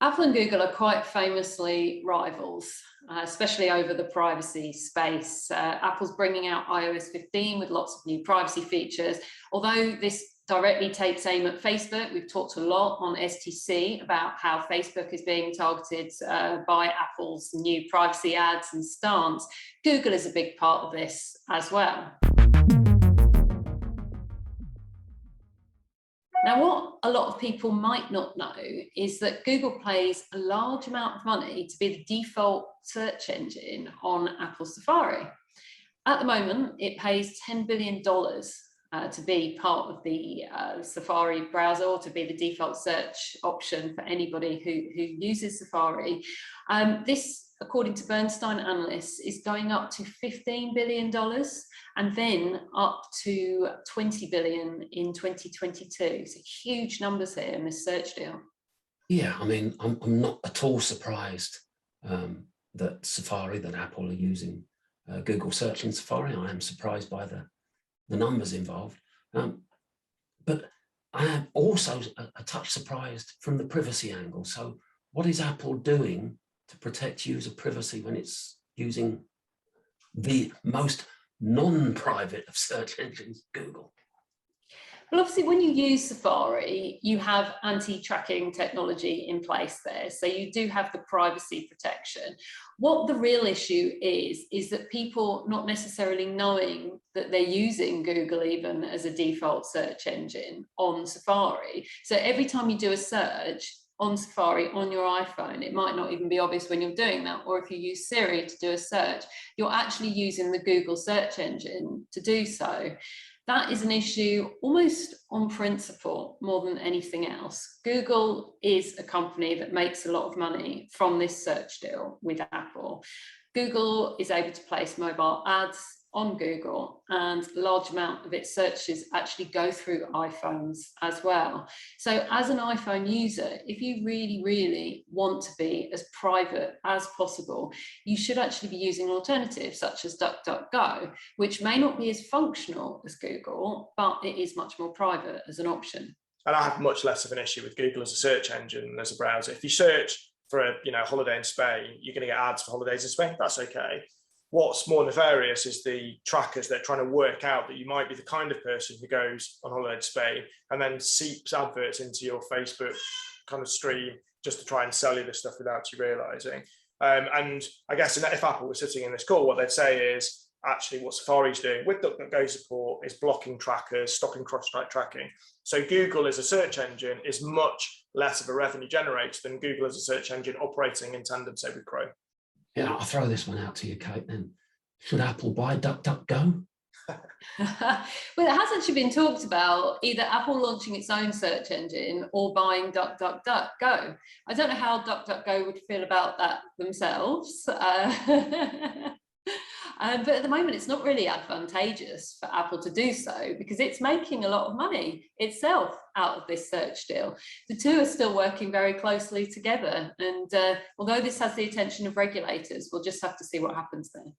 Apple and Google are quite famously rivals, especially over the privacy space. Apple's bringing out iOS 15 with lots of new privacy features. Although this directly takes aim at Facebook, we've talked a lot on STC about how Facebook is being targeted by Apple's new privacy ads and stance. Google is a big part of this as well. Now, what a lot of people might not know is that Google pays a large amount of money to be the default search engine on Apple Safari. At the moment, it pays $10 billion to be part of the Safari browser, or to be the default search option for anybody who uses Safari. This, according to Bernstein analysts, is going up to $15 billion and then up to $20 billion in 2022. So huge numbers here in this search deal. Yeah, I mean, I'm not at all surprised that Apple are using Google search in Safari. I am surprised by the numbers involved. But I am also a touch surprised from the privacy angle. So what is Apple doing to protect user privacy when it's using the most non-private of search engines, Google? Well, obviously, when you use Safari, you have anti-tracking technology in place there. So you do have the privacy protection. What the real issue is that people not necessarily knowing that they're using Google even as a default search engine on Safari. So every time you do a search on Safari on your iPhone, it might not even be obvious when you're doing that. Or if you use Siri to do a search, you're actually using the Google search engine to do so. That is an issue almost on principle more than anything else. Google is a company that makes a lot of money from this search deal with Apple. Google is able to place mobile ads on Google, and a large amount of its searches actually go through iPhones as well. So as an iPhone user, if you really want to be as private as possible, you should actually be using alternatives such as DuckDuckGo, which may not be as functional as Google, but it is much more private as an option. And I have much less of an issue with Google as a search engine than as a browser. If you search for a holiday in Spain, you're going to get ads for holidays in Spain. That's okay. What's more nefarious is the trackers that are trying to work out that you might be the kind of person who goes on holiday to Spain and then seeps adverts into your Facebook kind of stream just to try and sell you this stuff without you realizing. And I guess if Apple was sitting in this call, what they'd say is actually what Safari's doing with DuckDuckGo support is blocking trackers, stopping cross-site tracking. So Google as a search engine is much less of a revenue generator than Google as a search engine operating in tandem, say, with Chrome. Yeah, I'll throw this one out to you, Kate, then. Should Apple buy DuckDuckGo? Well, it has actually been talked about either Apple launching its own search engine or buying DuckDuckGo. I don't know how DuckDuckGo would feel about that themselves. But at the moment, it's not really advantageous for Apple to do so because it's making a lot of money itself out of this search deal. The two are still working very closely together. And although this has the attention of regulators, we'll just have to see what happens there.